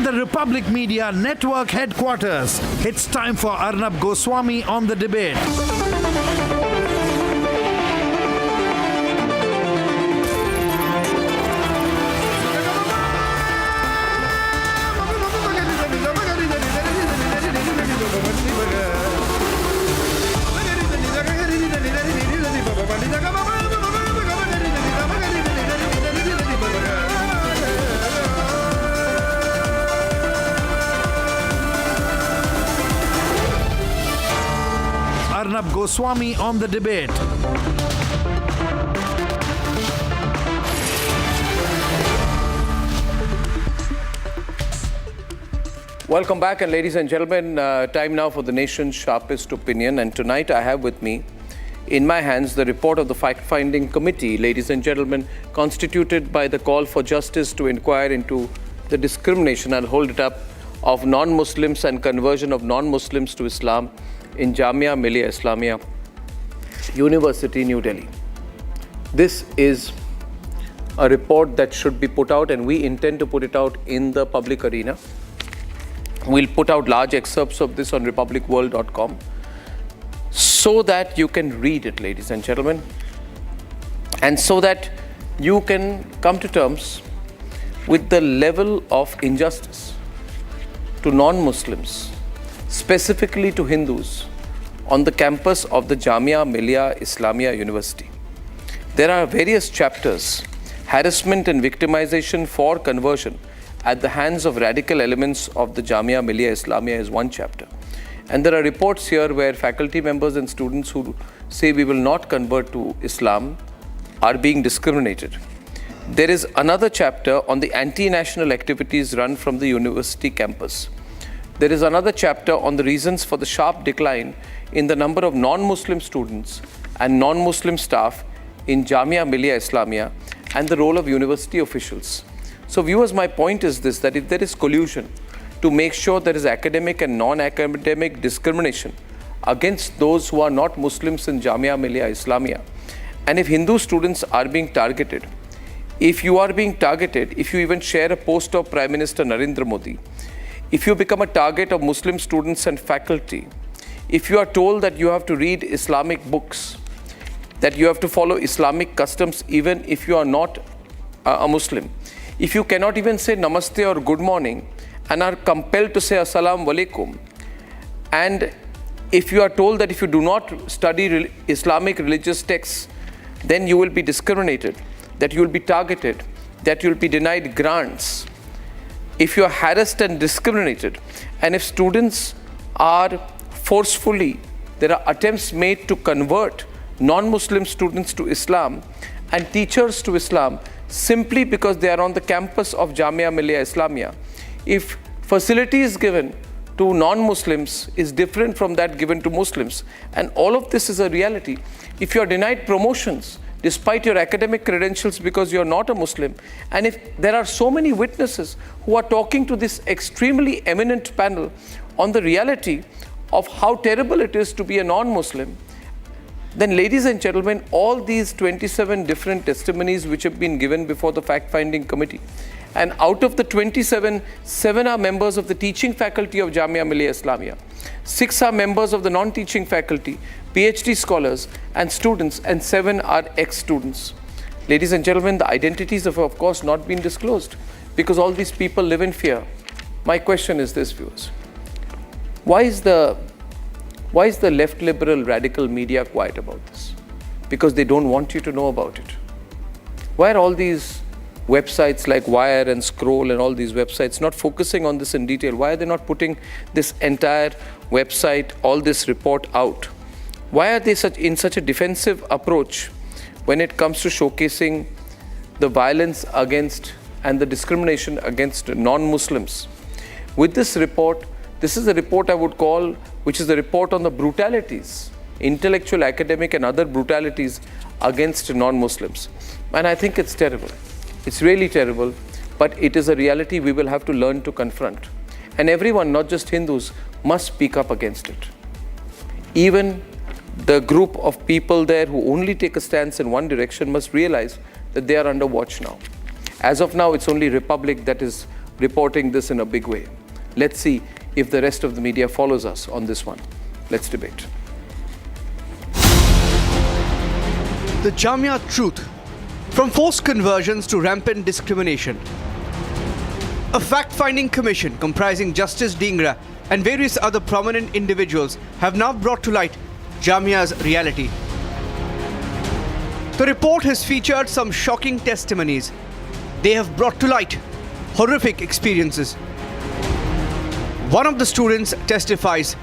the Republic Media Network headquarters. It's time for Arnab Goswami on the debate. Arnab Goswami on the debate. Welcome back, and ladies and gentlemen, time now for the nation's sharpest opinion. And tonight I have with me in my hands the report of the fact-finding committee, ladies and gentlemen, constituted by the call for justice to inquire into the discrimination, I'll hold it up, of non-Muslims and conversion of non-Muslims to Islam in Jamia Islamia University, New Delhi. This is a report that should be put out, and we intend to put it out in the public arena. We'll put out large excerpts of this on republicworld.com so that you can read it, ladies and gentlemen, and so that you can come to terms with the level of injustice to non-Muslims, specifically to Hindus, on the campus of the Jamia Islamia University. There are various chapters: harassment and victimization for conversion at the hands of radical elements of the Jamia Islamia is one chapter. And there are reports here where faculty members and students who say we will not convert to Islam are being discriminated. There is another chapter on the anti-national activities run from the university campus. There is another chapter on the reasons for the sharp decline in the number of non-Muslim students and non-Muslim staff in Jamia Islamia and the role of university officials. So viewers, my point is this, that if there is collusion to make sure there is academic and non-academic discrimination against those who are not Muslims in Jamia Islamia, and if Hindu students are being targeted, if you are being targeted, if you even share a post of Prime Minister Narendra Modi, if you become a target of Muslim students and faculty, if you are told that you have to read Islamic books, that you have to follow Islamic customs even if you are not a Muslim, if you cannot even say namaste or good morning and are compelled to say assalamu alaikum, and if you are told that if you do not study Islamic religious texts, then you will be discriminated, that you will be targeted, that you will be denied grants, if you are harassed and discriminated, and if students are forcefully, there are attempts made to convert non-Muslim students to Islam and teachers to Islam simply because they are on the campus of Jamia Islamia. If facilities given to non-Muslims is different from that given to Muslims, and all of this is a reality. If you are denied promotions despite your academic credentials because you are not a Muslim, and if there are so many witnesses who are talking to this extremely eminent panel on the reality of how terrible it is to be a non-Muslim, then ladies and gentlemen, all these 27 different testimonies which have been given before the fact-finding committee, and out of the 27, 7 are members of the teaching faculty of Jamia Islamia, 6 are members of the non-teaching faculty, PhD scholars and students, and 7 are ex-students. Ladies and gentlemen, the identities have of course not been disclosed because all these people live in fear. My question is this, viewers: why is the left liberal radical media quiet about this? Because they don't want you to know about it. Why are all these websites like Wire and Scroll and all these websites not focusing on this in detail? Why are they not putting this entire website, all this report out? Why are they in such a defensive approach when it comes to showcasing the violence against and the discrimination against non-Muslims? With this report, this is a report I would call, which is a report on the brutalities, intellectual, academic and other brutalities against non-Muslims. And I think it's terrible. It's really terrible, but it is a reality we will have to learn to confront. And everyone, not just Hindus, must speak up against it. Even the group of people there who only take a stance in one direction must realize that they are under watch now. As of now, it's only Republic that is reporting this in a big way. Let's see if the rest of the media follows us on this one. Let's debate. The Jamia truth, from forced conversions to rampant discrimination. A fact-finding commission comprising Justice Dhingra and various other prominent individuals have now brought to light Jamia's reality. The report has featured some shocking testimonies. They have brought to light horrific experiences. One of the students testifies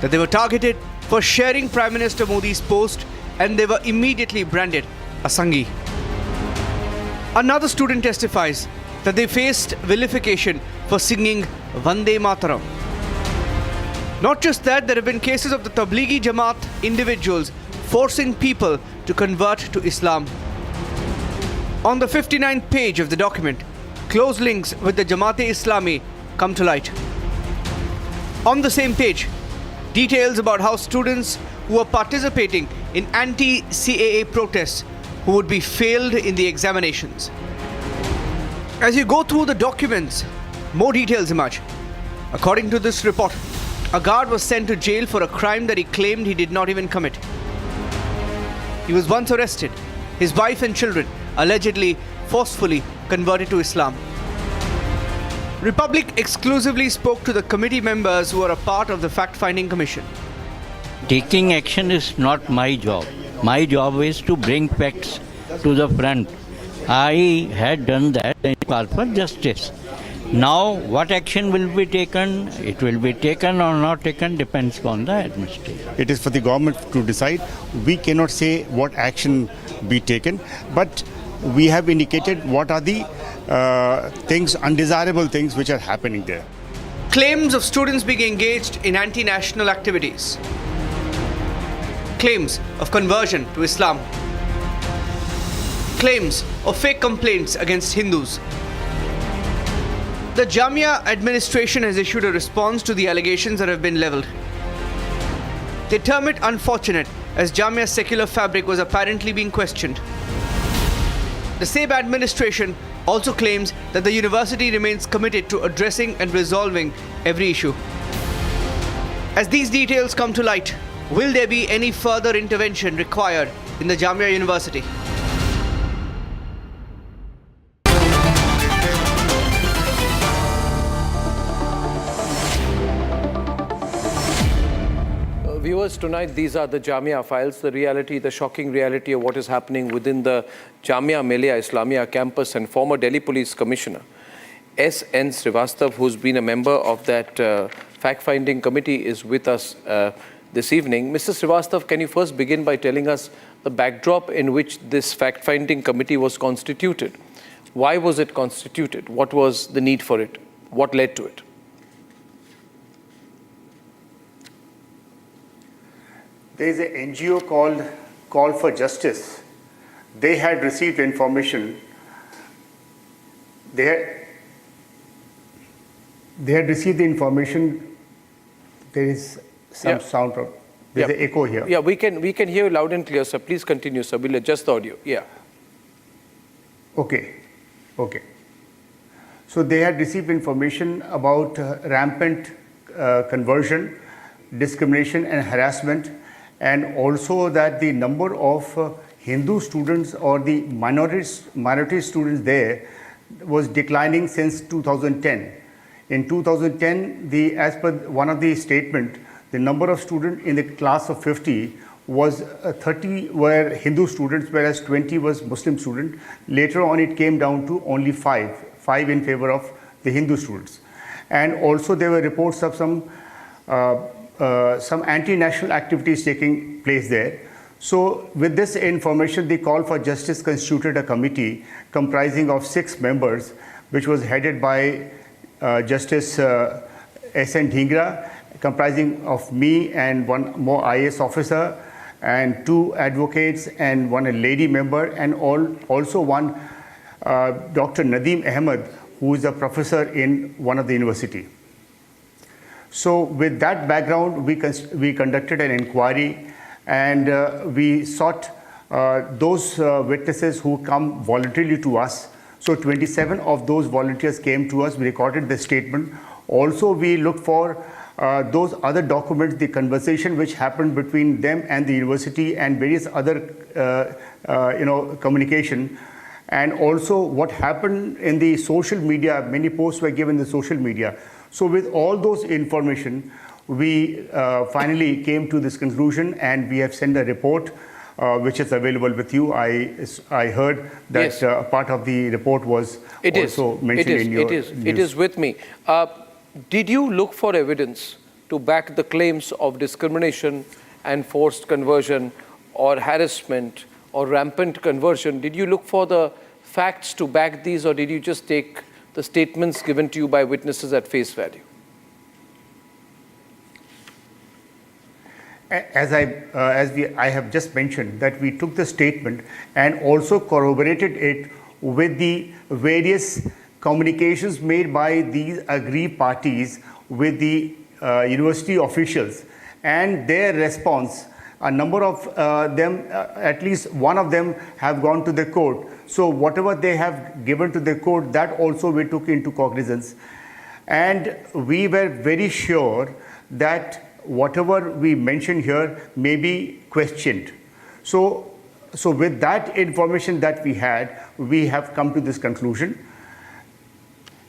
that they were targeted for sharing Prime Minister Modi's post and they were immediately branded a Sanghi. Another student testifies that they faced vilification for singing VANDE MATARAM. Not just that, there have been cases of the Tablighi Jamaat individuals forcing people to convert to Islam. On the 59th page of the document, close links with the Jamia Islamia come to light. On the same page, details about how students who were participating in anti-CAA protests who would be failed in the examinations. As you go through the documents, more details emerge. According to this report, a guard was sent to jail for a crime that he claimed he did not even commit. He was once arrested. His wife and children allegedly forcefully converted to Islam. Republic exclusively spoke to the committee members who are a part of the fact-finding commission. Taking action is not my job. My job is to bring facts to the front. I had done that and call for justice. Now, what action will be taken? It will be taken or not taken depends on the administration. It is for the government to decide. We cannot say what action be taken, but we have indicated what are the things, undesirable things which are happening there. Claims of students being engaged in anti-national activities. Claims of conversion to Islam. Claims of fake complaints against Hindus. The Jamia administration has issued a response to the allegations that have been leveled. They term it unfortunate as Jamia's secular fabric was apparently being questioned. The same administration also claims that the university remains committed to addressing and resolving every issue. As these details come to light, will there be any further intervention required in the Jamia University? Viewers, tonight these are the Jamia files, the reality, the shocking reality of what is happening within the Jamia Islamia campus, and former Delhi Police Commissioner S.N. Srivastav, who's been a member of that fact-finding committee, is with us this evening. Mr. Srivastav, can you first begin by telling us the backdrop in which this fact-finding committee was constituted? Why was it constituted? What was the need for it? What led to it? There is an NGO called Call for Justice. They had received information. They had received the information. There is some sound problem. There's an echo here. Yeah, we can hear you loud and clear, sir. Please continue, sir. We'll adjust the audio. Yeah. Okay. So they had received information about rampant conversion, discrimination and harassment, and also that the number of Hindu students or the minority students there was declining since 2010. In 2010, as per one of the statement, the number of students in the class of 50 was 30 were Hindu students, whereas 20 was Muslim students. Later on, it came down to only five in favor of the Hindu students. And also there were reports of some anti-national activities taking place there. So with this information, the Call for Justice constituted a committee comprising of 6 members, which was headed by Justice S.N. Dhingra, comprising of me and one more IAS officer and 2 advocates and one lady member, and also one Dr. Nadeem Ahmed, who is a professor in one of the university. So with that background, we conducted an inquiry, and we sought those witnesses who come voluntarily to us So 27 of those volunteers came to us, we recorded the statement. Also, we looked for those other documents, the conversation which happened between them and the university and various other communication. And also what happened in the social media, many posts were given in the social media. So with all those information, we finally came to this conclusion, and we have sent a report which is available with you. I heard that Yes. part of the report was also mentioned in your news. It is with me. Did you look for evidence to back the claims of discrimination and forced conversion or harassment or rampant conversion? Did you look for the facts to back these, or did you just take the statements given to you by witnesses at face value? As I have just mentioned, that we took the statement and also corroborated it with the various communications made by these aggrieved parties with the university officials, and their response. A number of them, at least one of them, have gone to the court. So whatever they have given to the court, that also we took into cognizance, and we were very sure that whatever we mentioned here may be questioned. So with that information that we had, we have come to this conclusion.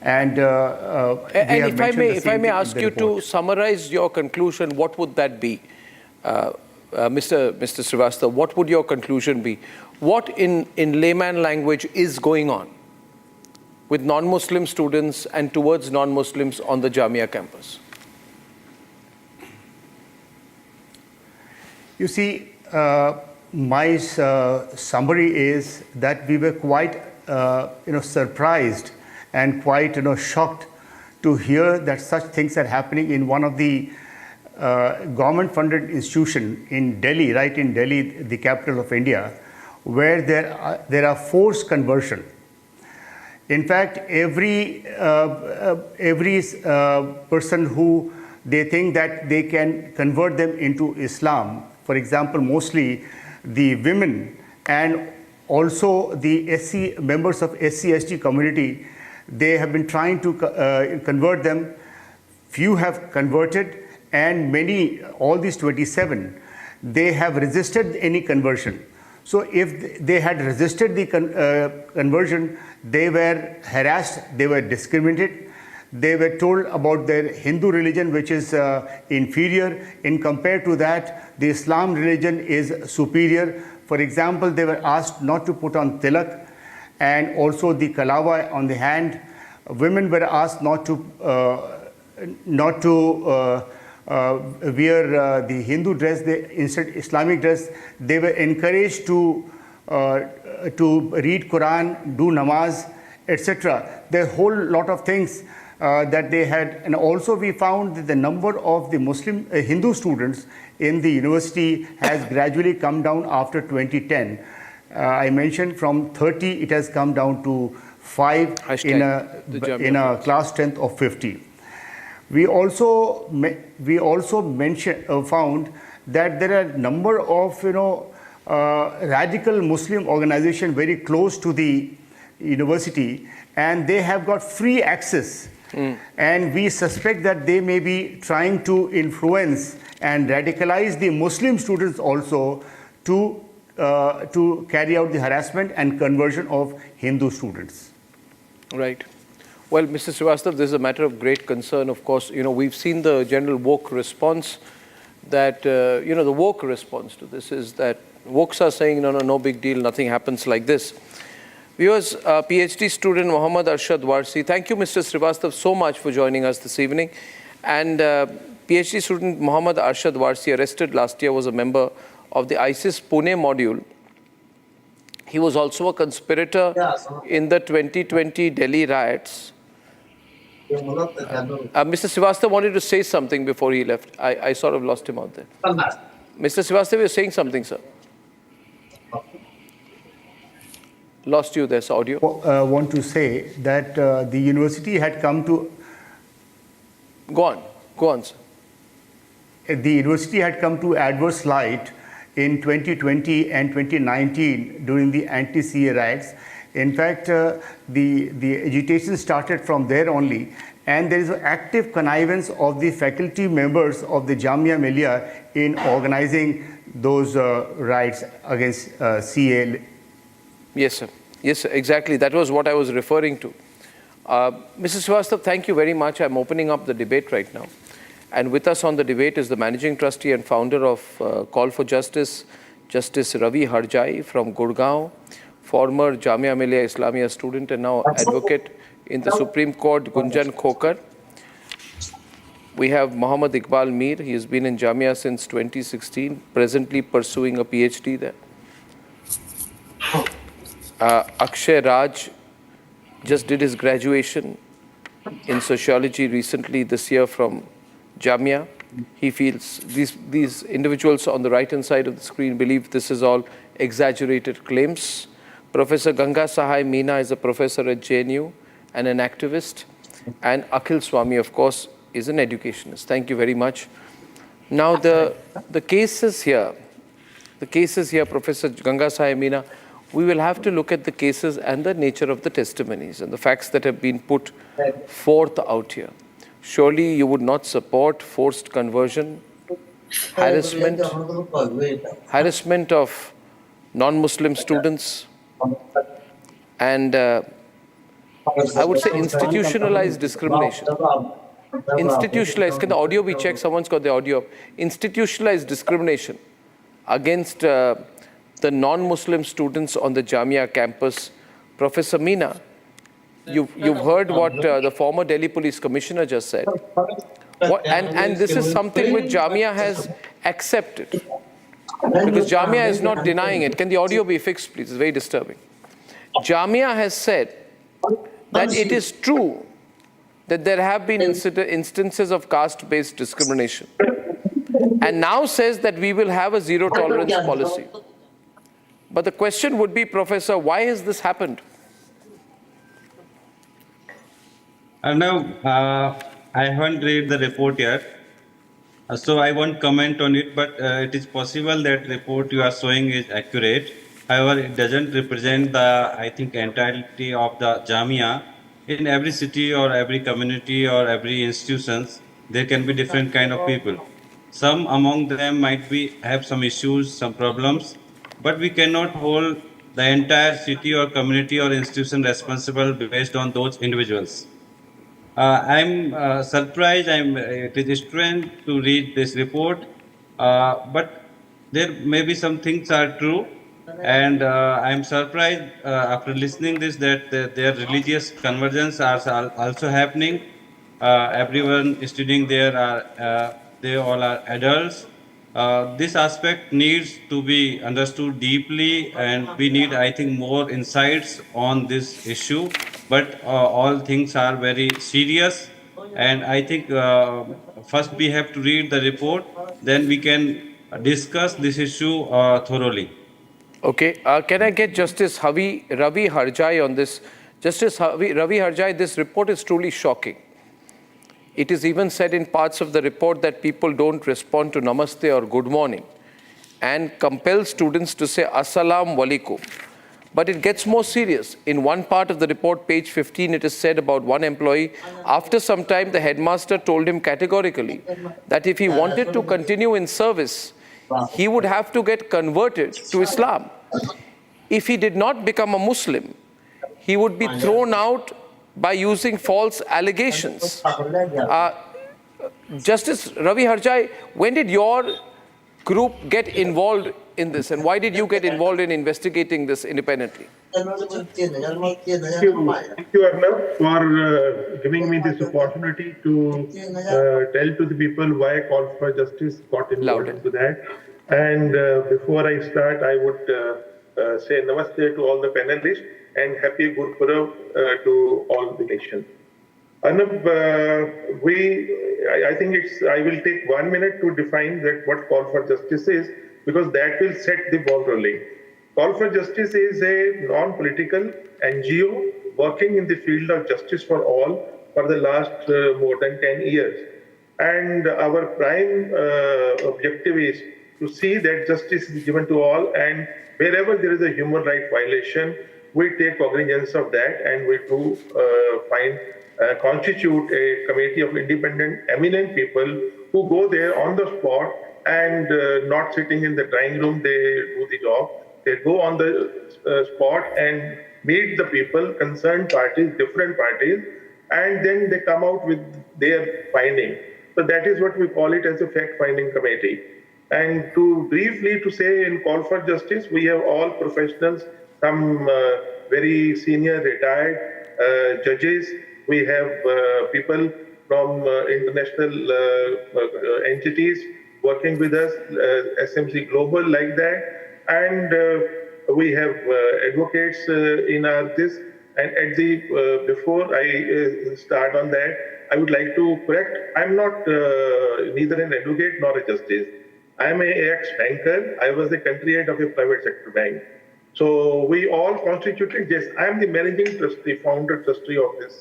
And if I may ask you to summarize your conclusion, what would that be? Mr. Srivastava, what would your conclusion be? What in layman language is going on with non-Muslim students and towards non-Muslims on the Jamia campus? You see, my summary is that we were quite surprised and quite shocked to hear that such things are happening in one of the government-funded institution in Delhi, right in Delhi, the capital of India, where there are forced conversion. In fact, every person who they think that they can convert them into Islam, for example, mostly the women and also the members of SC/ST community, they have been trying to convert them. Few have converted, and many, all these 27, they have resisted any conversion. So if they had resisted the conversion, they were harassed, they were discriminated, they were told about their Hindu religion, which is inferior. In compared to that, the Islam religion is superior. For example, they were asked not to put on tilak and also the kalawa on the hand. Women were asked not to wear the Hindu dress, instead Islamic dress. They were encouraged to read Quran, do namaz, etc. There are a whole lot of things that they had. And also we found that the number of the Muslim Hindu students in the university has gradually come down after 2010. I mentioned from 30 it has come down to 5 in a class strength of 50. We also found that there are a number of radical Muslim organizations very close to the university, and they have got free access. And we suspect that they may be trying to influence and radicalize the Muslim students also to carry out the harassment and conversion of Hindu students. Right. Well, Mr. Srivastava, this is a matter of great concern. Of course, we've seen the general woke response that, the woke response to this is that wokes are saying, no big deal, nothing happens like this. Viewers, PhD student Mohammad Arshad Warsi, thank you, Mr. Srivastava, so much for joining us this evening. And PhD student Mohammad Arshad Warsi, arrested last year, was a member of the ISIS Pune module. He was also a conspirator in the 2020 Delhi riots. Mr. Srivastava wanted to say something before he left. I sort of lost him out there. Mr. Srivastava, you're saying something, sir. Lost you, there's audio. I want to say that the university had come to... Go on, sir. The university had come to adverse light in 2020 and 2019 during the anti-CA riots. In fact, the agitation started from there only, and there is an active connivance of the faculty members of the Jamia Millia in organizing those riots against CA. Yes, sir. Yes, sir. Exactly. That was what I was referring to. Mrs. Srivastava, thank you very much. I'm opening up the debate right now. And with us on the debate is the Managing Trustee and founder of Call for Justice, Justice Ravi Harjai from Gurgaon, former Jamia Islamia student and now advocate in the Supreme Court, Gunjan Khokar. We have Mohammad Iqbal Mir. He has been in Jamia since 2016, presently pursuing a PhD there. Akshay Raj just did his graduation in sociology recently this year from Jamia. He feels these individuals on the right-hand side of the screen believe this is all exaggerated claims. Professor Ganga Sahai Meena is a professor at JNU and an activist. And Akhil Swami, of course, is an educationist. Thank you very much. Now, the cases here, Professor Ganga Sahai Meena, we will have to look at the cases and the nature of the testimonies and the facts that have been put forth out here. Surely you would not support forced conversion, harassment of non-Muslim students, and I would say institutionalized discrimination. Institutionalized, can the audio be checked? Someone's got the audio up. Institutionalized discrimination against the non-Muslim students on the Jamia campus. Professor Meena, you've heard what the former Delhi Police Commissioner just said. And this is something which Jamia has accepted. Because Jamia is not denying it. Can the audio be fixed, please? It's very disturbing. Jamia has said that it is true that there have been instances of caste-based discrimination. And now says that we will have a zero-tolerance policy. But the question would be, Professor, why has this happened? Arnab, I haven't read the report yet, so I won't comment on it, but it is possible that report you are showing is accurate. However, it doesn't represent the, I think, entirety of the Jamia. In every city or every community or every institutions, there can be different kind of people. Some among them might have some issues, some problems, but we cannot hold the entire city or community or institution responsible based on those individuals. I'm surprised, it is strange to read this report, but there may be some things are true, and I'm surprised after listening this that their religious conversions are also happening. Everyone studying there they all are adults. This aspect needs to be understood deeply, and we need, I think, more insights on this issue. But all things are very serious, and I think first we have to read the report, then we can discuss this issue thoroughly. Okay, can I get Justice Ravi Harjai on this? Justice Ravi Harjai, this report is truly shocking. It is even said in parts of the report that people don't respond to namaste or good morning and compel students to say assalamu alaikum. But it gets more serious. In one part of the report, page 15, it is said about one employee, after some time, the headmaster told him categorically that if he wanted to continue in service, he would have to get converted to Islam. If he did not become a Muslim, he would be thrown out by using false allegations. Justice Ravi Harjai, when did your group get involved in this, and why did you get involved in investigating this independently? Thank you, Arnab, for giving me this opportunity to tell to the people why Call for Justice got involved into that. And before I start, I would say namaste to all the panelists and happy Gurpurav to all the nation. Arnab, I think I will take 1 minute to define what Call for Justice is, because that will set the ball rolling. Call for Justice is a non-political NGO working in the field of justice for all for the last more than 10 years. And our prime objective is to see that justice is given to all, and wherever there is a human right violation, we take cognizance of that and we do constitute a committee of independent, eminent people who go there on the spot and not sitting in the drawing room, they do the job. They go on the spot and meet the people, concerned parties, different parties, and then they come out with their finding. So that is what we call it as a fact-finding committee. And to briefly to say in Call for Justice, we have all professionals, some very senior retired judges. We have people from international entities working with us, SMC Global like that. And we have advocates in our this. And at the before I start on that, I would like to correct. I'm not neither an advocate nor a justice. I'm an ex-banker. I was the country head of a private sector bank. So we all constituted, yes, I'm the managing trustee, founder trustee of this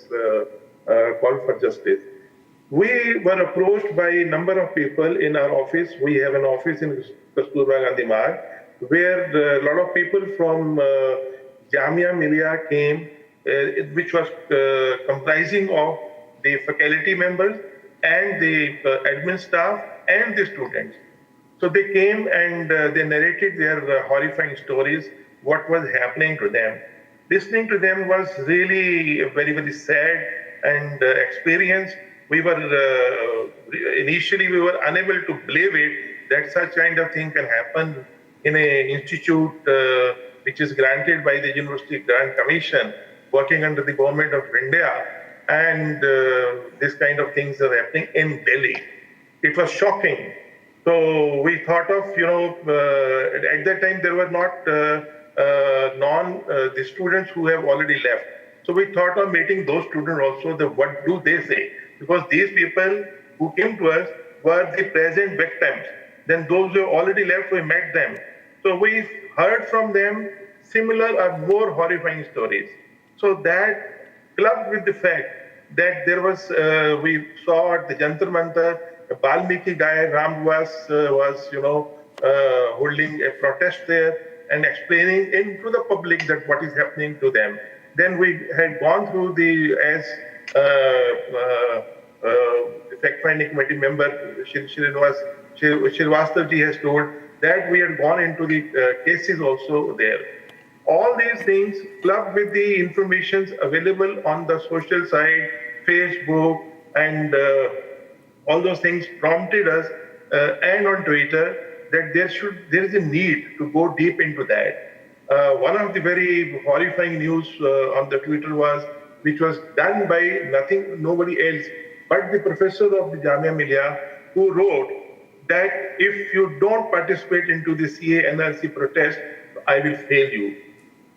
Call for Justice. We were approached by a number of people in our office. We have an office in Kasturba Gandhi Marg, where a lot of people from Jamia Millia came, which was comprising of the faculty members and the admin staff and the students. So they came and they narrated their horrifying stories, what was happening to them. Listening to them was really a very, very sad and experience. We were, initially we were unable to believe it, that such kind of thing can happen in an institute which is granted by the University Grant Commission, working under the government of India, and this kind of things are happening in Delhi. It was shocking. So we thought of, at that time there were not the students who have already left. So we thought of meeting those students also, what do they say? Because these people who came to us were the present victims. Then those who have already left, we met them. So we heard from them similar or more horrifying stories. So that clubbed with the fact that there was, we saw at the Jantar Mantar, a Balmiki guy, Ramvas, was, holding a protest there and explaining into the public that what is happening to them. Then we had gone through the fact-finding committee member, Srivastava has told, that we had gone into the cases also there. All these things clubbed with the information available on the social side, Facebook, and all those things prompted us, and on Twitter, that there is a need to go deep into that. One of the very horrifying news on the Twitter was, which was done by nobody else, but the professor of the Jamia Millia, who wrote that if you don't participate into the CA-NRC protest, I will fail you.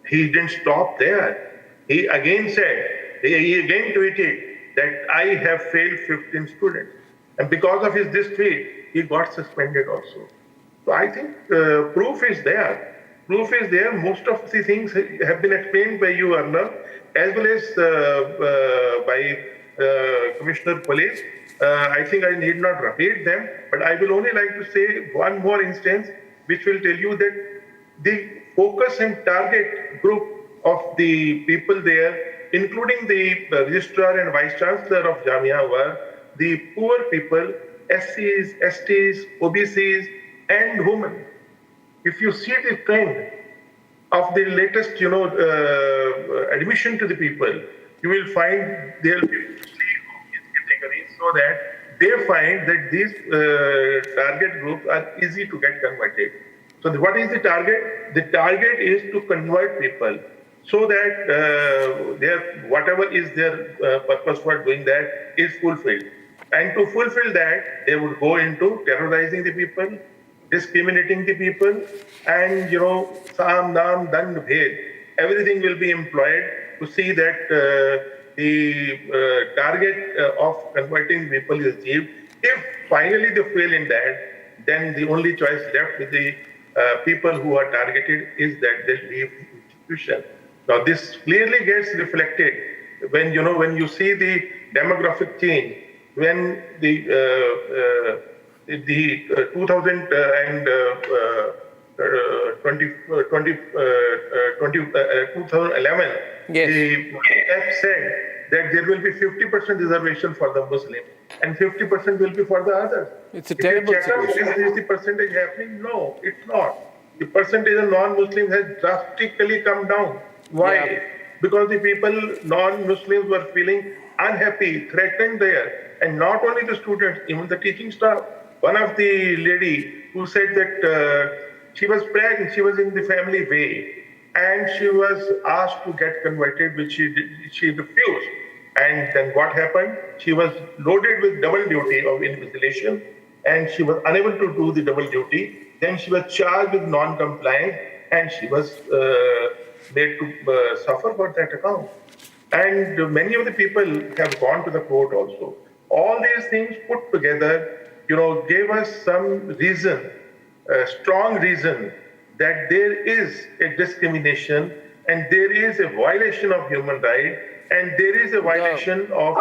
He didn't stop there. He again said, he again tweeted that I have failed 15 students. And because of this tweet, he got suspended also. So I think proof is there. Proof is there. Most of the things have been explained by you, Arnab, as well as by Commissioner Police. I think I need not repeat them, but I will only like to say one more instance, which will tell you that the focus and target group of the people there, including the registrar and vice chancellor of Jamia, were the poor people, SCs, STs, OBCs, and women. If you see the trend of the latest, admission to the people, you will find there will be mostly of these categories, so that they find that these target groups are easy to get converted. So what is the target? The target is to convert people so that whatever is their purpose for doing that is fulfilled. And to fulfill that, they would go into terrorizing the people, discriminating the people, and Sam, Dam, Dand, Bhed. Everything will be employed to see that the target of converting people is achieved. If finally they fail in that, then the only choice left with the people who are targeted is that they leave the institution. Now this clearly gets reflected when you see the demographic change, when the 2011, Yes. the F said that there will be 50% reservation for the Muslim and 50% will be for the others. It's a If you terrible check out, situation. is the percentage happening? No, it's not. The percentage of non-Muslims has drastically come down. Why? Yeah. Because the people, non-Muslims, were feeling unhappy, threatened there. And not only the students, even the teaching staff. One of the lady who said that she was pregnant, she was in the family way, and she was asked to get converted, which she refused. And then what happened? She was loaded with double duty of invigilation, and she was unable to do the double duty. Then she was charged with non-compliance, and she was made to suffer for that account. And many of the people have gone to the court also. All these things put together, gave us some reason, a strong reason, that there is a discrimination and there is a violation of human rights and there is a violation of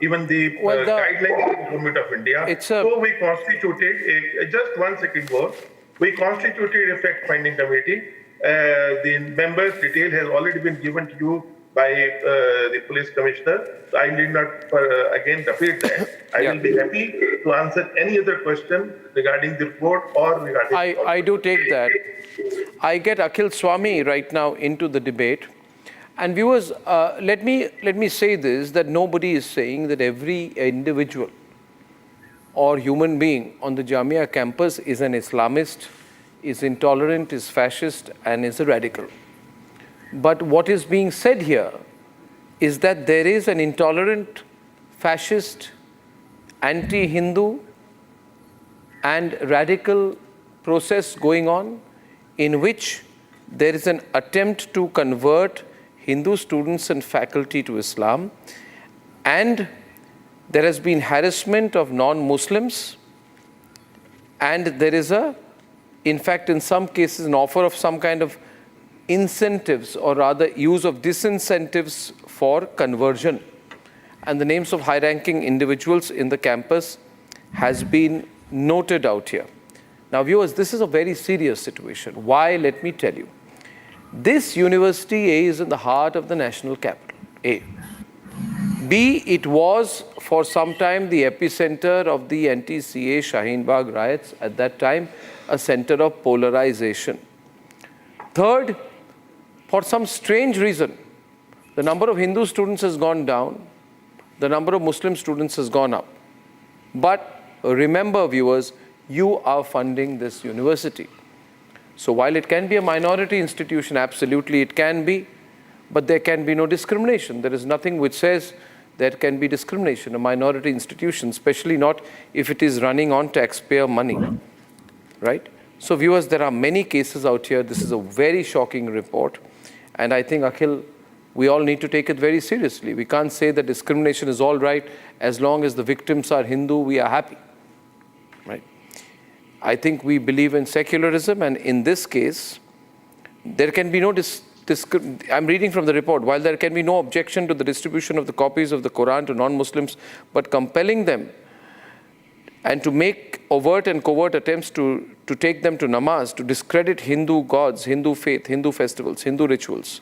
even the guidelines of the Government of India. So we constituted, just 1 second more, we constituted a fact-finding committee. The members' detail has already been given to you by the police commissioner. So I need not again repeat that. I will be happy to answer any other question regarding the report or regarding... I do take that. I get Akhil Swami right now into the debate. And viewers, let me say this, that nobody is saying that every individual or human being on the Jamia campus is an Islamist, is intolerant, is fascist, and is a radical. But what is being said here is that there is an intolerant, fascist, anti-Hindu, and radical process going on in which there is an attempt to convert Hindu students and faculty to Islam, and there has been harassment of non-Muslims, and there is in fact, in some cases, an offer of some kind of incentives, or rather use of disincentives for conversion. And the names of high-ranking individuals in the campus has been noted out here. Now, viewers, this is a very serious situation. Why? Let me tell you. This university, A, is in the heart of the national capital, A. B, it was for some time the epicenter of the anti-CA Shaheen Bagh riots, at that time a center of polarization. Third, for some strange reason, the number of Hindu students has gone down, the number of Muslim students has gone up. But remember, viewers, you are funding this university. So while it can be a minority institution, absolutely it can be, but there can be no discrimination. There is nothing which says there can be discrimination, a minority institution, especially not if it is running on taxpayer money, right? So viewers, there are many cases out here. This is a very shocking report. And I think, Akhil, we all need to take it very seriously. We can't say that discrimination is all right. As long as the victims are Hindu, we are happy, right? I think we believe in secularism, and in this case, there can be no I'm reading from the report. While there can be no objection to the distribution of the copies of the Quran to non-Muslims, but compelling them and to make overt and covert attempts to take them to namaz, to discredit Hindu gods, Hindu faith, Hindu festivals, Hindu rituals,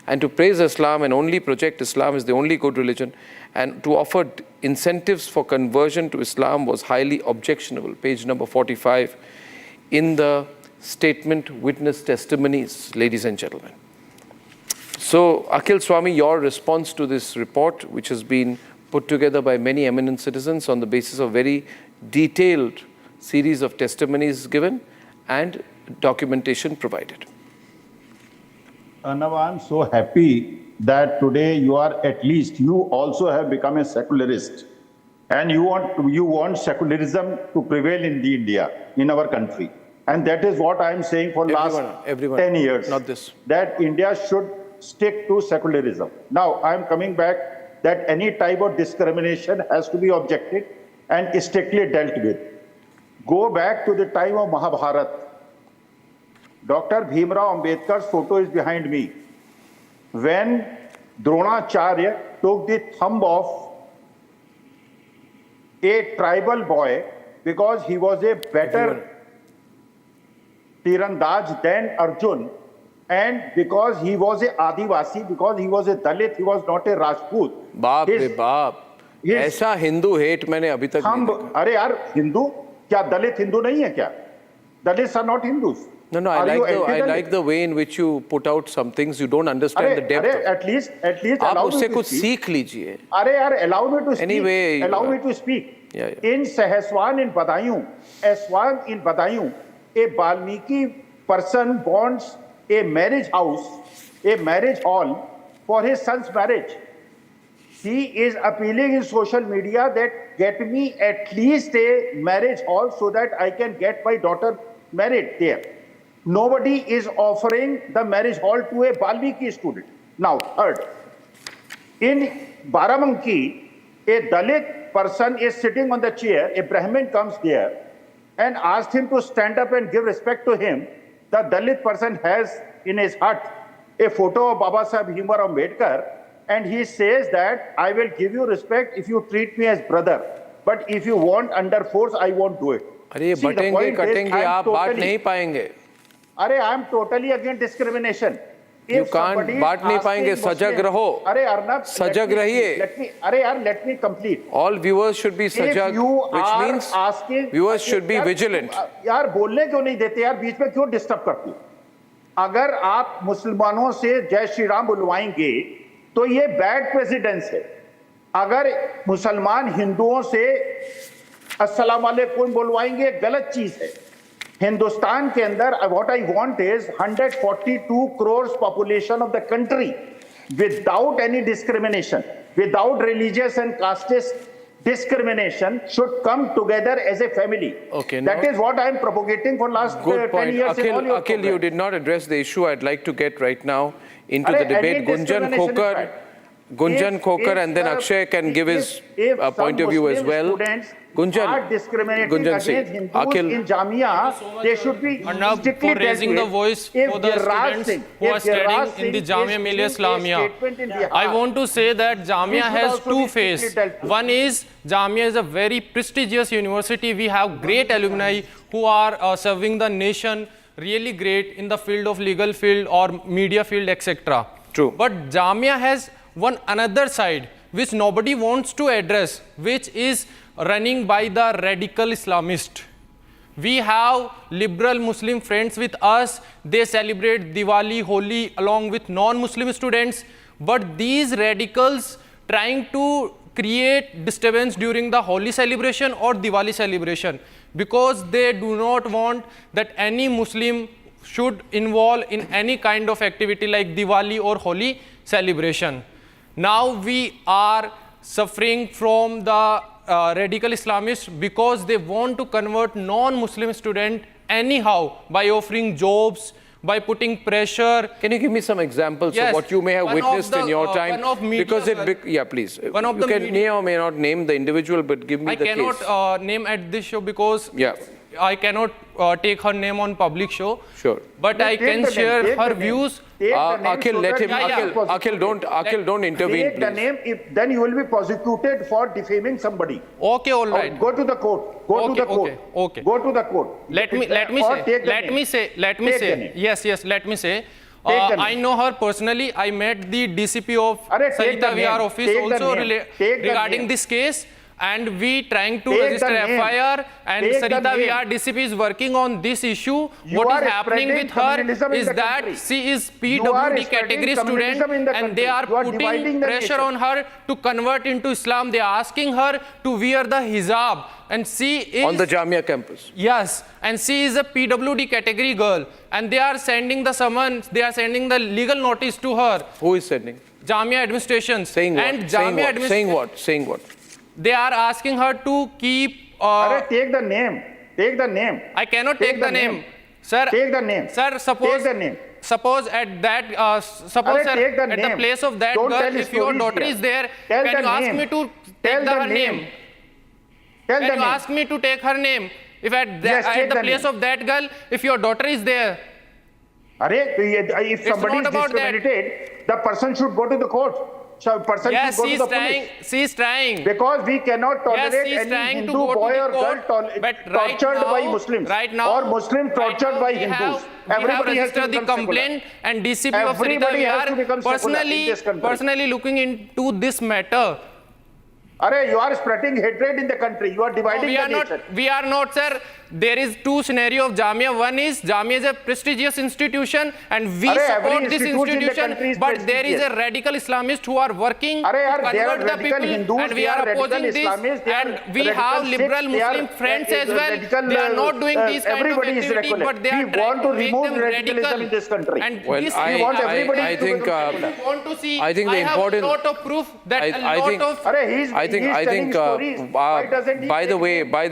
and to praise Islam and only project Islam as the only good religion, and to offer incentives for conversion to Islam was highly objectionable. Page number 45 in the statement witness testimonies, ladies and gentlemen. So, Akhil Swami, your response to this report, which has been put together by many eminent citizens on the basis of very detailed series of testimonies given and documentation provided. Arnab, I'm so happy that today you also have become a secularist, and you want secularism to prevail in India, in our country. And that is what I'm saying for last 10 years. Not this. That India should stick to secularism. Now, I'm coming back that any type of discrimination has to be objected and strictly dealt with. Go back to the time of Mahabharata. Dr. Bhimrao Ambedkar's photo is behind me. When Dronacharya took the thumb of a tribal boy because he was a better Tirandaj than Arjun, and because he was a Adivasi, because he was a Dalit, he was not a Rajput. बाप रे बाप, ऐसा Hindu hate मैंने अभी तक नहीं देखा. अरे यार, हिंदू क्या दलित हिंदू नहीं है क्या? Dalits are not Hindus. No, I like the way in which you put out some things. You don't understand the depth. At least आप allow उससे me कुछ to speak. सीख लीजिए. अरे यार, allow me to speak. Anyway, allow me to speak. Yeah. In Sahaswan in Badaयूं, a Valmiki person wants a marriage house, a marriage hall for his son's marriage. He is appealing in social media that get me at least a marriage hall so that I can get my daughter married there. Nobody is offering the marriage hall to a Valmiki student. Now, third, in Barabanki, a Dalit person is sitting on the chair, a Brahmin comes there and asks him to stand up and give respect to him. The Dalit person has in his hut a photo of Baba Saheb Bhimrao Ambedkar, and he says that I will give you respect if you treat me as brother, but if you want under force, I won't do it. अरे बटेंगे कटेंगे आप बांट नहीं पाएंगे. अरे I am totally against discrimination. You can't बांट नहीं पाएंगे. सजग रहो. अरे अर्नब, सजग रहिए. अरे यार, let me complete. All viewers should be सजग, which means viewers should be vigilant. यार बोलने क्यों नहीं देते यार, बीच में क्यों डिस्टर्ब करते हो? अगर आप मुसलमानों से जय श्री राम बुलवाएंगे तो ये बैड प्रेसिडेंस है. अगर मुसलमान हिंदुओं से अस्सलाम वालेकुम बुलवाएंगे, गलत चीज है. हिंदुस्तान के अंदर what I want is 142 crore population of the country without any discrimination, without religious and casteist discrimination should come together as a family. Okay, that is what I am propagating for last 10 years. Akhil, you did not address the issue. I'd like to get right now into the debate. Gunjan Khokar and then Akshay can give his point of view as well. Gunjan against Hindus in Jamia, they should be Arnab, for raising the voice for the students who are studying in the Jamia Islamia. I want to say that Jamia has two phases. One is Jamia is a very prestigious university. We have great alumni who are serving the nation really great in the field of legal field or media field, etc. True. But Jamia has one another side which nobody wants to address, which is running by the radical Islamist. We have liberal Muslim friends with us. They celebrate Diwali, Holi along with non-Muslim students. But these radicals trying to create disturbance during the Holi celebration or Diwali celebration because they do not want that any Muslim should involve in any kind of activity like Diwali or Holi celebration. Now we are suffering from the radical Islamists because they want to convert non-Muslim students anyhow by offering jobs, by putting pressure. Can you give me some examples of what you may have witnessed in your time? Because yeah, please. You can may or may not name the individual, but give me the case. I cannot name at this show because I cannot take her name on public show. Sure. But I can share her views. Akhil, let him. Akhil, don't intervene, Take the name. Then you will be prosecuted for defaming somebody. Okay, all right. Go to the court. Go to the court. Okay. Go to the court. Let me say. Yes. Let me say. I know her personally. I met the DCP of Sarita VR office also regarding this case. And we trying to register FIR, and Sarita VR DCP is working on this issue. What is happening with her is that she is PWD category student and they are putting pressure on her to convert into Islam. They are asking her to wear the hijab, and she is on the Jamia campus. Yes, and she is a PWD category girl, and they are sending the summons, they are sending the legal notice to her. Who is sending? Jamia administration. Saying what? And Jamia Saying what? They are asking her to keep. Take the name. Take the name. I cannot take the name, sir. Take the name. Sir, suppose. Take the name. Suppose at that. Suppose sir, at the place of that girl, if your daughter is there, can you ask me to take her name? Can you ask me to take her name? If at the place of that girl, if your daughter is there. If somebody is discriminated, the person should go to the court. person Yes, should go to the police. she's trying. Because we cannot tolerate she's any trying to Hindu go to boy the or girl court, but right tortured by now- Muslims right now- or Muslim tortured by we Hindus. We have Everybody has to registered the become complaint secular. and DCP of Sarita, Everybody we has to are become secular in this country. personally looking into this matter. Arey, you are spreading hatred in the country. You are dividing we the are nation. not. We are not, sir. There is two scenarios of Jamia. One is Jamia is a prestigious institution, and we Arey, every support this institute in the institution. country is But there is a prestigious. radical Islamist who are working Arey, to yaar, they are convert the radical people, Hindus, and we they are are radical opposing this. Islamists, they are And we radical have liberal Sikhs, they are Muslim friends as well. radical, They are not doing these kind of everybody is activity, radical. but they We are trying want to make remove them radicalism radical. in this country. And Well, this we want everybody I to think, become secular. want to see. I think the have important- a lot of proof that a I lot think- of. Arey, I think, telling stories. Why doesn't he by the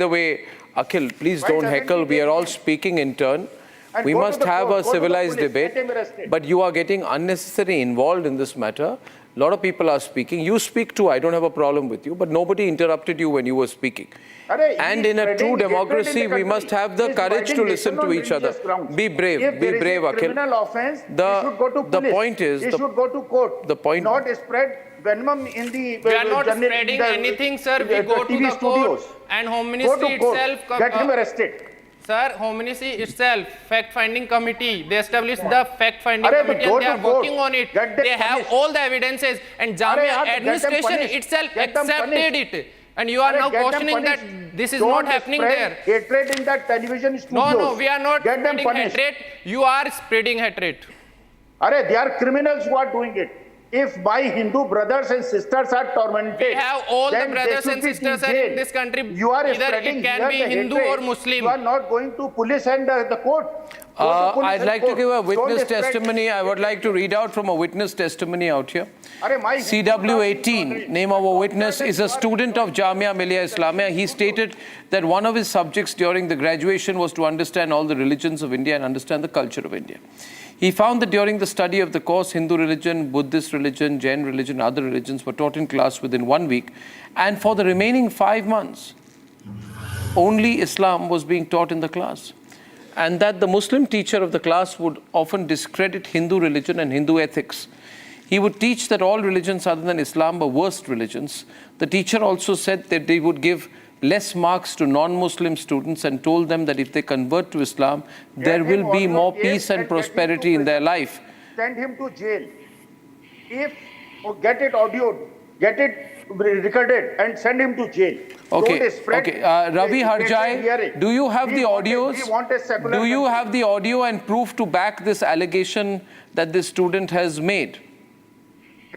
take way, Akhil, please Why don't doesn't heckle. he We are take all it? speaking in turn. And We go to must the have court, a go to the civilized police, debate. get him arrested. But you are getting unnecessarily involved in this matter. A lot of people are speaking. You speak too. I don't have a problem with you. But nobody interrupted you when you were speaking. Arey, And he is in a spreading true hatred in democracy, the we country. must have the He is courage to dividing listen nation to on each other. religious grounds. Be brave. If Be there is brave, a Akhil. criminal offense, The- he should go to the police. point is he the- should go to court. the point- Not spread venom in the. We are not journal- spreading the- anything, sir. We the go to TV the court studios. and Home Go Ministry to court. itself. Get him arrested. Sir, Home Ministry itself, fact-finding committee, they established the fact-finding Arey, but committee go and they to are court. working on it. Get them They have punished. all the evidences and Arey, Jamia get them administration punished. itself Get them accepted punished. it. And you are Arey, now get them questioning that punished. this is Don't not happening spread there. Hatred in that television studios. No, we are not Get them spreading punished. hatred. You are spreading hatred. Arey, they are criminals who are doing it. If my Hindu brothers and sisters are tormented, We have all the then they brothers should and be sisters in in jail. this country. You are Either spreading it can here be the Hindu hatred. or Muslim. You are not going to police and the court. Go to police I'd and like to court. give a Don't witness spread- testimony. I would like to read out from a witness testimony out here. Arey, my CW18, name of a witness, is a student of Jamia Islamia. He stated that one of his subjects during the graduation was to understand all the religions of India and understand the culture of India. He found that during the study of the course, Hindu religion, Buddhist religion, Jain religion, other religions were taught in class within 1 week. And for the remaining 5 months, only Islam was being taught in the class. And that the Muslim teacher of the class would often discredit Hindu religion and Hindu ethics. He would teach that all religions other than Islam were worst religions. The teacher also said that they would give less marks to non-Muslim students and told them that if they convert to Islam, there Get him will be on more your peace case and and get him to prosperity in their prison. life. Send him to jail. Get it audioed, get it recorded, and send him to jail. Okay, Don't spread okay. Ravi hatred Harjai, hearing. do you have We the want a- audios? we want a secular Do you country. have the audio and proof to back this allegation that this student has made?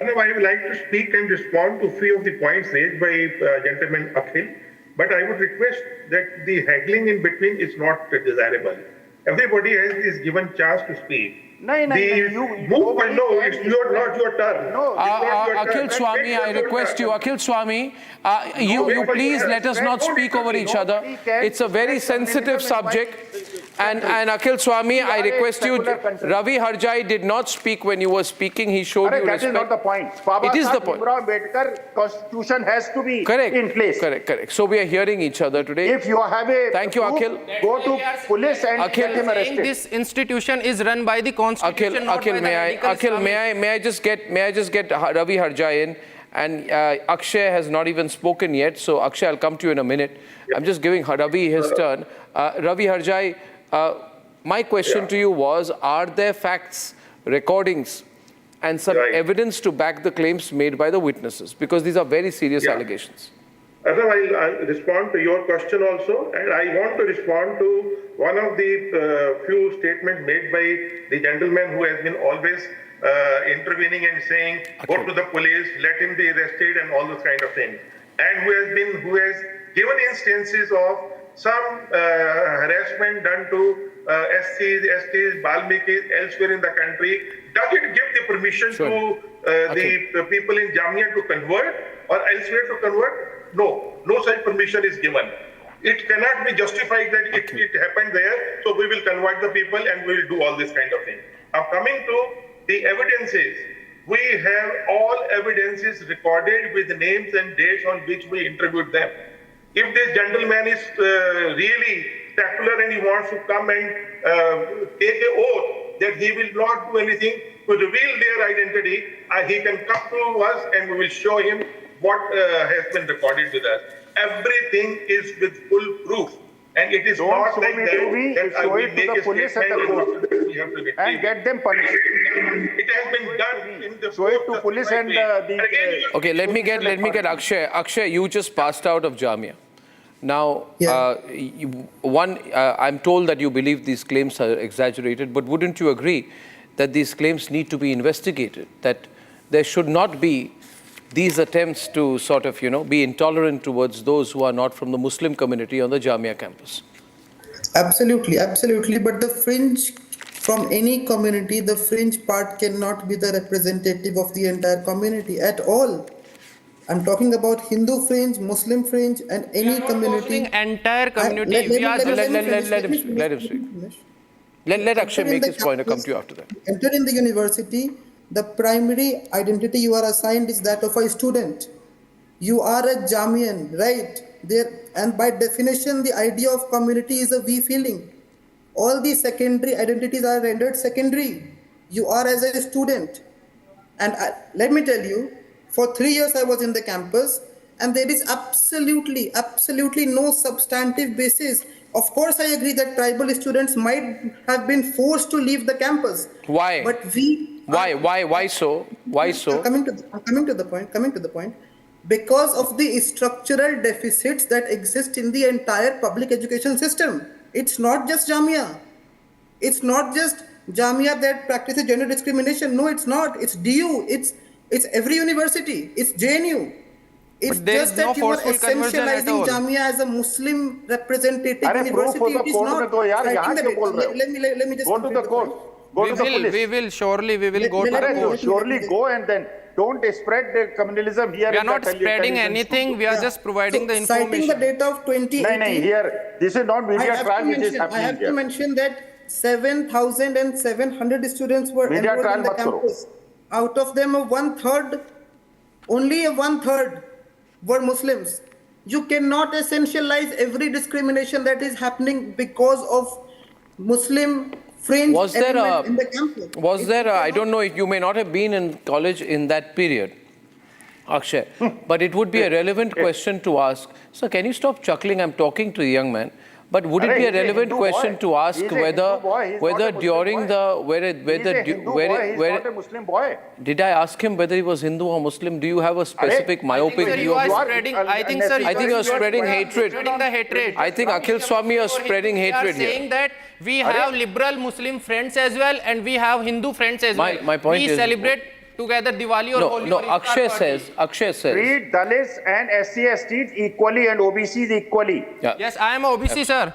Arnab, I would like to speak and respond to few of the points raised by gentleman Akhil, but I would request that the haggling in between is not desirable. Everybody is given chance to speak. No, The movement, no, it's not your turn. No. It's not your turn. Akhil Swami, Wait for I your request turn. you, Akhil Swami, you wait for please your let us turn. not Don't speak over each other. Nobody can It's a very spread sensitive communism in subject. And Akhil Swami, I are a request you, secular country. Ravi Harjai did not speak when you were speaking. He showed Arey, you that is not the respect. point. Baba It is the Saheb point. Bhimrao Ambedkar constitution has to be Correct, in place. correct. So we are hearing each other today. If you have a Thank you, proof, Akhil. go to police and Akhil. get him Saying arrested. this institution is run by the constitution, not by the radical Islamists. May I just get Ravi Harjai in? And Akshay has not even spoken yet, so Akshay, I'll come to you in a minute. I'm just giving Ravi his turn. Ravi Harjai, my question to you was, are there facts, recordings, and some Right. evidence to back the claims made by the witnesses? Because these are very serious Yeah. allegations. Arnab, I'll respond to your question also, and I want to respond to one of the few statements made by the gentleman who has been always intervening and saying, go to the police, let him be arrested, and all those kind of things. And who has given instances of some harassment done to SCs, STs, Balmikis, elsewhere in the country. Does it give the permission to the people in Jamia to convert or elsewhere to convert? No, no such permission is given. It cannot be justified that it happened there, so we will convert the people and we will do all this kind of thing. Now coming to the evidences, we have all evidences recorded with names and dates on which we interviewed them. If this gentleman is really secular and he wants to come and take an oath that he will not do anything, to reveal their identity, he can come to us and we will show him what has been recorded with us. Everything is with full proof. And it is not like that we make a statement and we have to and get them punished. It has been done in the Show it to police and Okay, let me get Akshay. Akshay, you just passed out of Jamia. Now, I'm told that you believe these claims are exaggerated, but wouldn't you agree that these claims need to be investigated, that there should not be these attempts to sort of, be intolerant towards those who are not from the Muslim community on the Jamia campus? Absolutely, absolutely. But the fringe, from any community, the fringe part cannot be the representative of the entire community at all. I'm talking about Hindu fringe, Muslim fringe, and any community. Entire community. Let him speak. Let Akshay make his point. I'll come to you after that. Enter in the university, the primary identity you are assigned is that of a student. You are a Jamian, right? And by definition, the idea of community is a we feeling. All the secondary identities are rendered secondary. You are as a student. And let me tell you, for 3 years I was in the campus, and there is absolutely no substantive basis. Of course, I agree that tribal students might have been forced to leave the campus. Why? But Why so? Why so? I'm coming to the point. Because of the structural deficits that exist in the entire public education system. It's not just Jamia. It's not just Jamia that practices gender discrimination. No, it's not. It's DU. It's every university. It's JNU. It's just that you are essentializing Jamia as a Muslim representative university. It is not. Let me just go to the court. Go to the police. We will surely go to the court. Surely go, and then don't spread the communalism here. We are not spreading anything. We are just providing the information. Citing the data of 2018. Here, this is not media trial which is happening. I have to mention that 7,700 students were enrolled in the campus. Out of them, only one third were Muslims. You cannot essentialize every discrimination that is happening because of Muslim fringe element in the campus. I don't know, you may not have been in college in that period, Akshay, but it would be a relevant question to ask. So can you stop chuckling? I'm talking to a young man. But would it be a relevant question to ask whether during the not a Muslim boy. Did I ask him whether he was Hindu or Muslim? Do you have a specific myopic view of it? I think you're spreading hatred. I think Akhil Swami is spreading hatred here. We are saying that we have liberal Muslim friends as well, and we have Hindu friends as well. My point is, we celebrate together Diwali or Holi. No, Akshay says. Treat Dalits and SC/STs equally and OBCs equally. Yeah. Yes, I am a OBC, sir.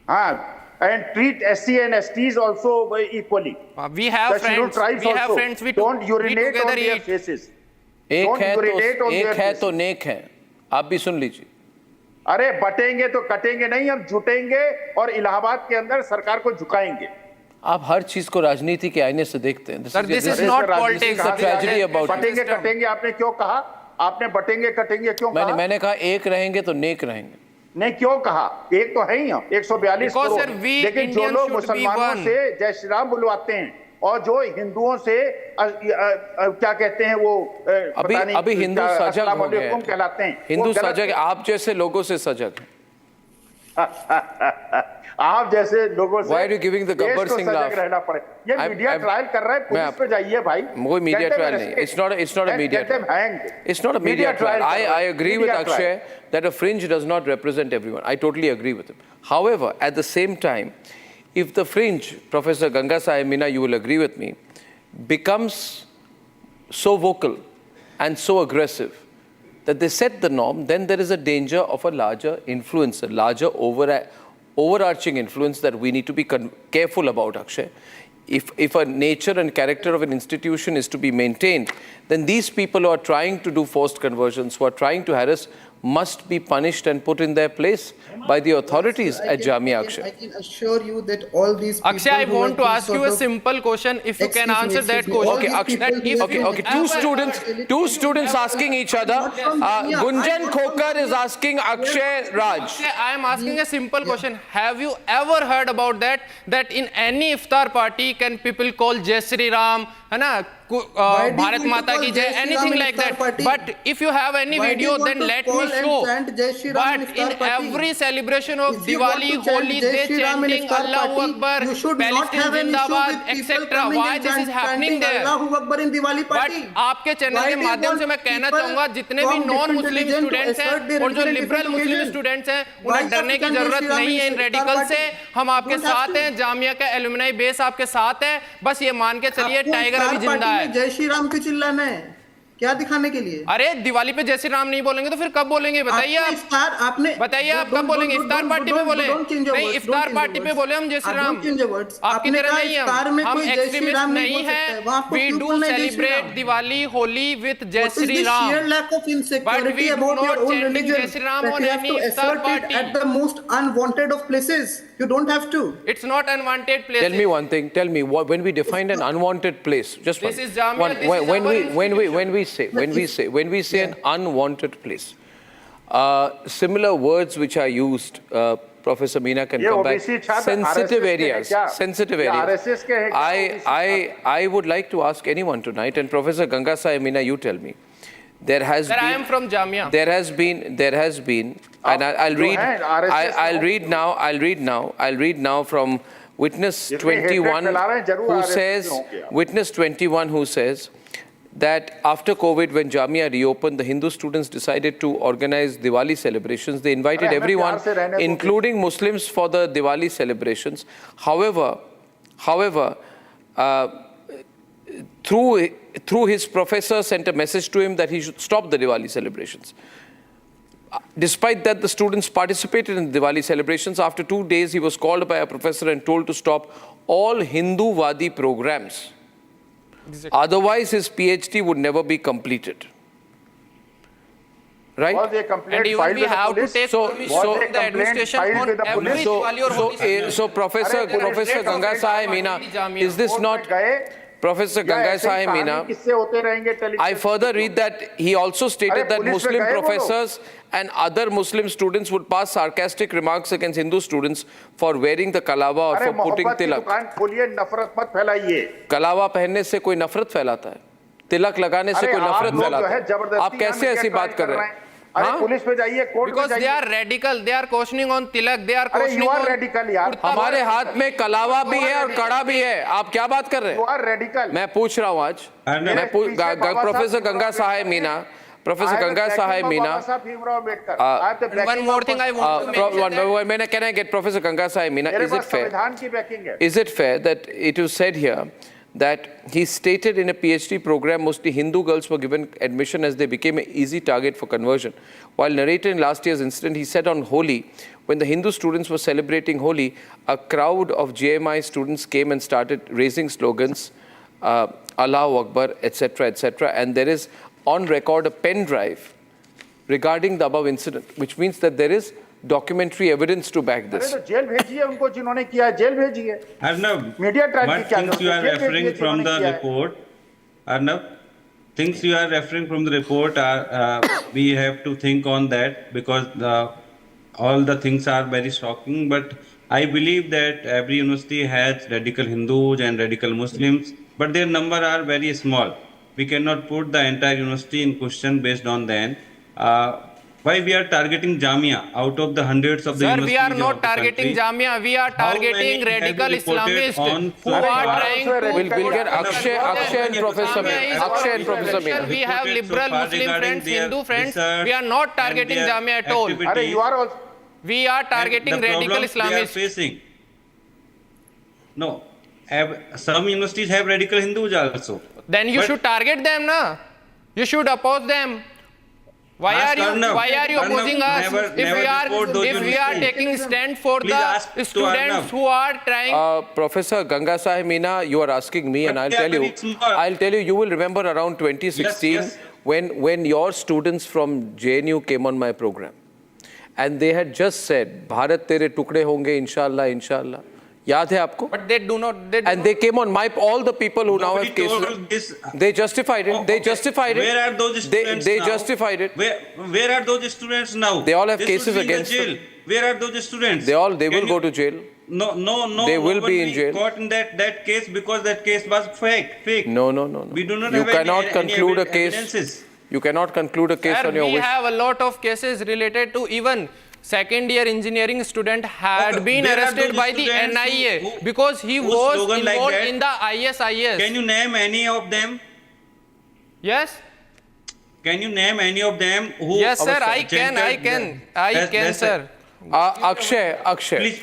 And treat SC and STs also equally. We have friends. We have friends. Don't urinate on their faces. एक है तो नेक है. आप भी सुन लीजिए. अरे बटेंगे तो कटेंगे नहीं, हम जुटेंगे और इलाहाबाद के अंदर सरकार को झुकाएंगे. आप हर चीज को राजनीति के आईने से देखते हैं. This is not politics. Tragedy about बटेंगे कटेंगे आपने क्यों कहा? आपने बटेंगे कटेंगे क्यों कहा? मैंने कहा एक रहेंगे तो नेक रहेंगे. नहीं क्यों कहा? एक तो है ही हम 142 करोड़. लेकिन जो लोग मुसलमानों से जय श्री राम बुलवाते हैं और जो हिंदुओं से क्या कहते हैं वो अभी हिंदू सजग हो गए कहलाते हैं. हिंदू सजग, आप जैसे लोगों से सजग. आप जैसे लोगों से Why are you giving the Gabbar Singh laugh? रहना पड़े. ये मीडिया ट्रायल कर रहा है, पुलिस पे जाइए भाई. कोई मीडिया ट्रायल नहीं. It's not a media trial. It's not a media trial. I agree with Akshay that a fringe does not represent everyone. I totally agree with him. However, at the same time, if the fringe, Professor Ganga Sahib Meena, you will agree with me, becomes so vocal and so aggressive that they set the norm, then there is a danger of a larger influence, a larger overarching influence that we need to be careful about, Akshay. If a nature and character of an institution is to be maintained, then these people who are trying to do forced conversions, who are trying to harass, must be punished and put in their place by the authorities at Jamia Akshay. I can assure you that all these people Akshay, I who want have to been ask you sort a of- simple question. If you can Excuse me, answer that excuse me. All question. these people who have Okay, been- two students asking each other. Gunjan Khokar is asking Akshay Raj. Akshay, I am asking a simple question. Have you ever heard about that in any iftar party can people call Jai Shri Ram, है ना, Why do you Bharat want to Mata call ki Jai Jai, Shri anything Ram in like iftar that. party? But if you have any Why do you video, want then to let call me and show. chant Jai Shri Ram in But iftar in party? every celebration of If you want Diwali, to chant Holi, Jai they Shri Ram in chanting iftar Allahu party, Akbar, you should not Palestine have an issue Zindabad, with people etc. coming Why and this is happening chanting there? Allahu Akbar in Diwali but party. आपके channel Why के do you माध्यम से want मैं कहना people चाहूंगा जितने भी from non different Muslim religion to students assert हैं their और जो religion in liberal different Muslim occasion? Students हैं Why उन्हें you डरने have की to chant जरूरत Jai Shri Ram नहीं है in in iftar radical party? से हम आपके Don't have साथ to. हैं जामिया का एलुमनाई बेस आपके साथ है बस ये मान के चलिए आपको टाइगर iftar अभी जिंदा party है में जय श्री राम क्यों चिल्लाना है? क्या दिखाने के लिए? अरे दिवाली पे जय श्री राम नहीं बोलेंगे तो फिर कब बोलेंगे बताइए आप बताइए आप कब बोलेंगे इफ्तार पार्टी पे बोले नहीं इफ्तार पार्टी पे बोले हम जय श्री राम आपकी तरह नहीं है हम एक्सट्रीमिस्ट नहीं है we do celebrate Diwali Holi with Jai Shri Ram But we do not chanting Jai Shri Ram on any iftar party. At the most unwanted of places. You don't have to. It's not unwanted place. Tell me one thing. Tell me when we define an unwanted place. Just This one. is Jamia, One, this is when we say an unwanted place. Similar words which are used. Professor Meena can come back. Sensitive areas. Sensitive areas. I would like to ask anyone tonight, and Professor Ganga Sai Meena, you tell me. There has Sir, been. I am from Jamia. There has been, and I'll read now from witness 21 who says that after COVID, when Jamia reopened, the Hindu students decided to organize Diwali celebrations. They invited everyone, including Muslims, for the Diwali celebrations. However, through his professor sent a message to him that he should stop the Diwali celebrations. Despite that, the students participated in the Diwali celebrations. After 2 days, he was called by a professor and told to stop all Hindu-Wadi programs. Exactly. Otherwise, his PhD would never be completed. Right? Was a complaint And even filed we with the have to police? take So- permission so- from the complaint administration filed on with the every police? Diwali or Holi. So Professor Ganga Sai Meena, is this not... Professor Ganga Sai Meena, I further read that he also stated that Muslim professors and other Muslim students would pass sarcastic remarks against Hindu students for wearing the kalava or for putting tilak. कलावा पहनने से कोई नफरत फैलाता है, तिलक लगाने से कोई नफरत फैलाता है, आप कैसे ऐसी बात कर रहे हैं? पुलिस पे जाइए, court Because they are radical, they are cautioning on tilak, they are cautioning you are on radical, यार. हमारे हाथ में कलावा भी है और कड़ा भी है, आप क्या बात कर रहे You हैं? are radical. मैं पूछ रहा हूँ आज, professor Ganga Sahay Meena, Professor Ganga Sahai Meena. One more thing I want to mention. Can I get Professor Ganga Sahai Meena? Is it fair that it was said here that he stated in a PhD program mostly Hindu girls were given admission as they became an easy target for conversion? While narrating last year's incident, he said on Holi, when the Hindu students were celebrating Holi, a crowd of JMI students came and started raising slogans, Allahu Akbar, etc., etc. And there is on record a pen drive regarding the above incident, which means that there is documentary evidence to back this. Arnab, what things you are referring from the report, Arnab, things you are referring from the report are, we have to think on that because all the things are very shocking, but I believe that every university has radical Hindus and radical Muslims, but their number are very small. We cannot put the entire university in question based on that. Why we are targeting Jamia out of the hundreds of the universities? Sir, we are not targeting Jamia. We are targeting radical Islamists who are trying to... We'll get Akshay and Professor Meena. We have liberal Muslim friends, Hindu friends. We are not targeting Jamia at all. We are targeting radical Islamists. No, some universities have radical Hindus also. Then you should target them, na? You should oppose them. Why are you opposing us? If we are taking stand for the students who are trying... Professor Ganga Sai Meena, you are asking me, and I'll tell you, you will remember around 2016 when your students from JNU came on my program, and they had just said, Bharat tere tukde honge, inshallah, inshallah. Yaad hai aapko? But they do not. And they came on my, all the people who now have cases. They justified it. They justified it. Where are those students They now? justified it. Where are those students now? They all have They cases should be in the against jail. them. Where are those students? They will Can go to jail. No. They will no be one in jail. Caught in that case because that case was fake. No. We do not You have cannot any conclude a case. evidences. You cannot conclude a case Sir, on your we wish. have a lot of cases related to even second-year engineering student had Okay, been where are arrested those by the students NIA who- because he whose was slogan like involved that? in the ISIS. Can you name any of them? Yes? Can you name any of them who? Yes, sir, I chanted can, that's sir. Akshay.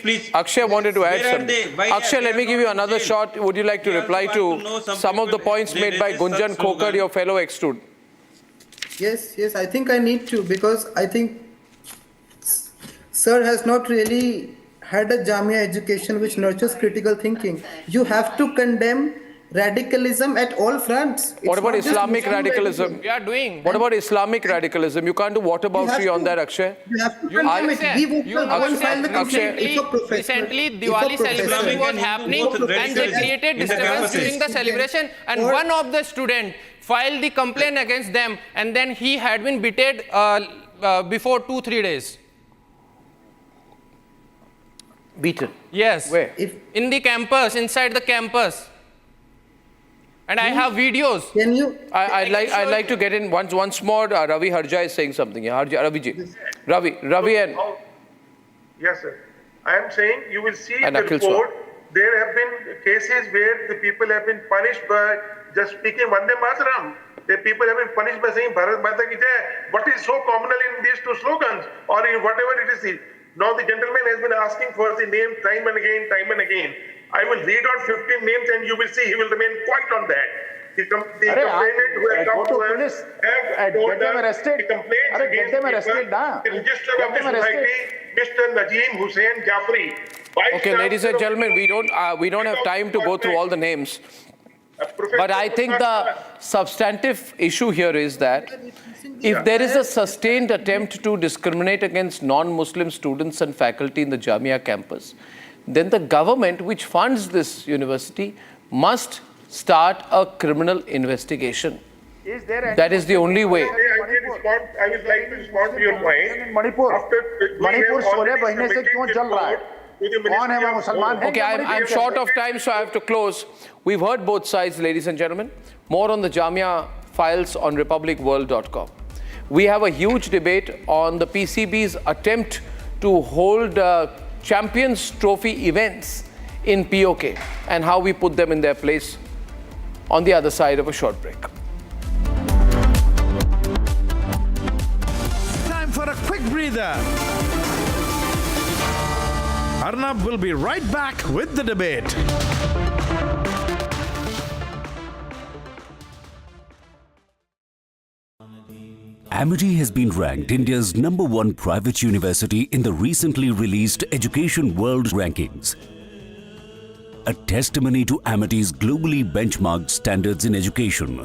Please. Akshay wanted to add Where are something. they? Why Akshay, they let are me give you not in another jail? shot. Would you like to We reply also want to to know some of the people, points they made by resist Gunjan such Khokar, slogan. your fellow ex-student? Yes, I think I need to, because I think sir has not really had a Jamia education which nurtures critical thinking. You have to condemn radicalism at all fronts. What It's about not just Islamic Muslim radicalism? We are doing. What about Islamic radicalism? You can't do whataboutery on that, Akshay. You have to You condemn it. understand? We would You not go and understand? file the complaint. Akshay, It's a professional. Recently, it's a Diwali professional. celebration was Islamic happening and and they created in the disturbance campuses. during the celebration and Or- one of the student filed the complaint against them and then he had been beaten before 2-3 days. Beaten. Yes. Where? In the campus, inside the campus. And I have videos. Can you? I'd like to get in once more. Ravi Harja is saying something. Yeah, Ravi ji. Ravi and Yes, sir. I am saying you will see And the Akhil report. There have been cases where the people have been punished by just speaking Vande Mataram. The people have been punished by saying Bharat Mata Ki Jai. What is so communal in these two slogans or in whatever it is? Now the gentleman has been asking for the name time and again. I will read out 15 names and you will see he will remain quiet on that. The complainant who has come to us have told us the complaints against people, the register of the society, Mr. Najeem Hussain Jafri. okay, ladies and gentlemen, we don't have time to go through all the names. But I think the substantive issue here is that if there is a sustained attempt to discriminate against non-Muslim students and faculty in the Jamia campus, then the government, which funds this university, must start a criminal investigation. That is the only way. I would like to respond to your point. Manipur 16 महीने से क्यों चल रहा है? कौन है वो मुसलमान है? Okay, I'm short of time, so I have to close. We've heard both sides, ladies and gentlemen. More on the Jamia files on republicworld.com. We have a huge debate on the PCB's attempt to hold Champions Trophy events in POK and how we put them in their place on the other side of a short break. Time for a quick breather. Arnab will be right back with the debate. Amity has been ranked India's #1 private university in the recently released Education World Rankings. A testimony to Amity's globally benchmarked standards in education.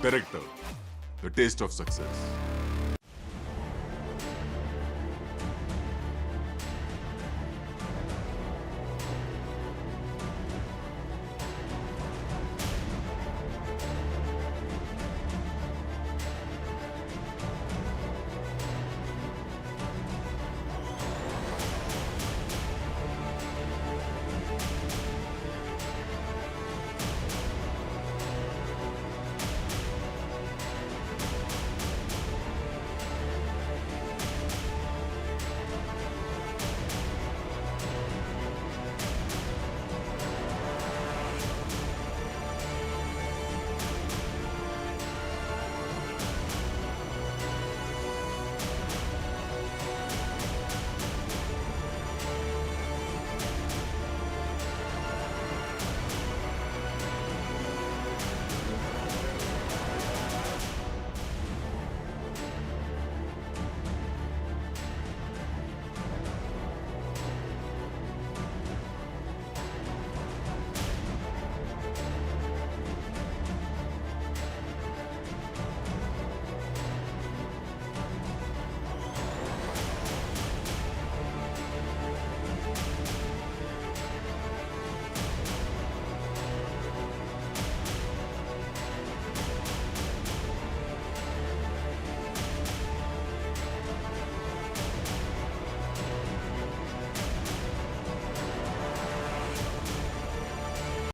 Director, the taste of success.